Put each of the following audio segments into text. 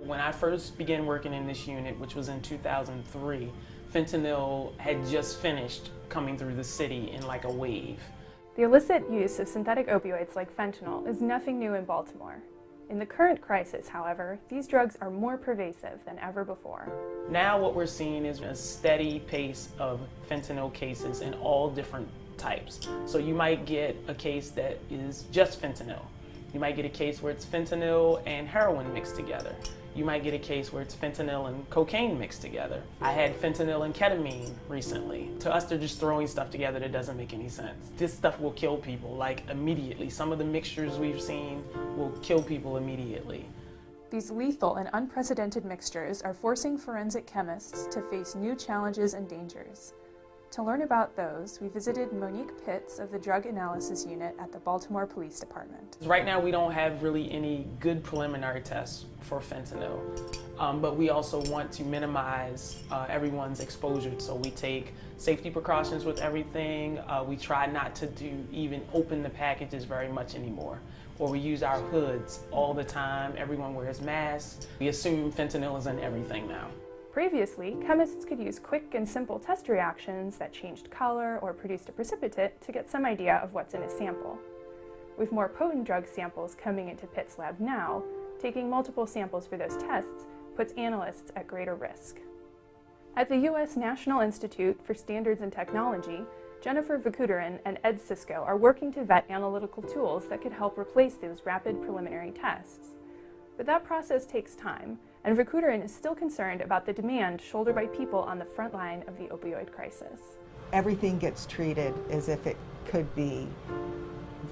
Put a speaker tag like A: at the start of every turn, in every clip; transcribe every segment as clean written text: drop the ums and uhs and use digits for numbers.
A: When I first began working in this unit, which was in 2003, fentanyl had just finished coming through the city in like a wave.
B: The illicit use of synthetic opioids like fentanyl is nothing new in Baltimore. In the current crisis, however, these drugs are more pervasive than ever before.
A: Now what we're seeing is a steady pace of fentanyl cases in all different types. So you might get a case that is just fentanyl. You might get a case where it's fentanyl and heroin mixed together. You might get a case where it's fentanyl and cocaine mixed together. I had fentanyl and ketamine recently. To us, they're just throwing stuff together that doesn't make any sense. This stuff will kill people, like immediately. Some of the mixtures we've seen will kill people immediately.
B: These lethal and unprecedented mixtures are forcing forensic chemists to face new challenges and dangers. To learn about those, we visited Monique Pitts of the Drug Analysis Unit at the Baltimore Police Department.
A: Right now we don't have really any good preliminary tests for fentanyl, but we also want to minimize everyone's exposure. So we take safety precautions with everything. We try not to even open the packages very much anymore. Or we use our hoods all the time. Everyone wears masks. We assume fentanyl is in everything now.
B: Previously, chemists could use quick and simple test reactions that changed color or produced a precipitate to get some idea of what's in a sample. With more potent drug samples coming into Pitt's lab now, taking multiple samples for those tests puts analysts at greater risk. At the U.S. National Institute for Standards and Technology, Jennifer Vikuterin and Ed Sisko are working to vet analytical tools that could help replace those rapid preliminary tests. But that process takes time, and Vikuterin is still concerned about the demand shouldered by people on the front line of the opioid crisis.
C: Everything gets treated as if it could be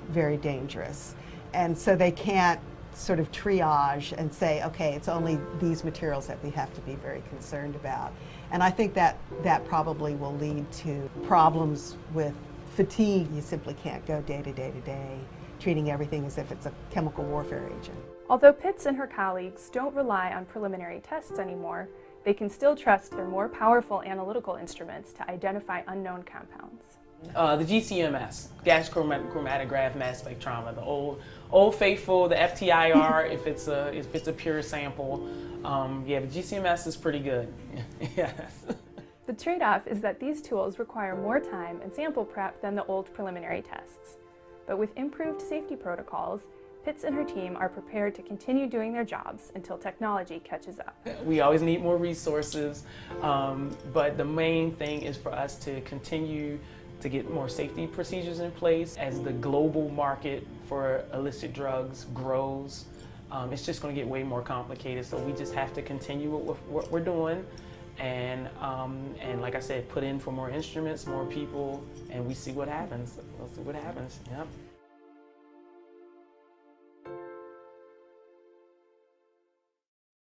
C: very dangerous. And so they can't sort of triage and say, okay, it's only these materials that we have to be very concerned about. And I think that probably will lead to problems with fatigue. You simply can't go day to day to day, treating everything as if it's a chemical warfare agent.
B: Although Pitts and her colleagues don't rely on preliminary tests anymore, they can still trust their more powerful analytical instruments to identify unknown compounds.
A: The GCMS, gas chromatograph mass spectrometer, the old faithful, the FTIR if it's a pure sample. Yeah, the GCMS is pretty good. Yes.
B: The trade-off is that these tools require more time and sample prep than the old preliminary tests. But with improved safety protocols, Pitts and her team are prepared to continue doing their jobs until technology catches up.
A: We always need more resources, but the main thing is for us to continue to get more safety procedures in place. As the global market for illicit drugs grows, it's just going to get way more complicated, so we just have to continue with what we're doing and like I said, put in for more instruments, more people, and we see what happens. We'll see what happens. Yep.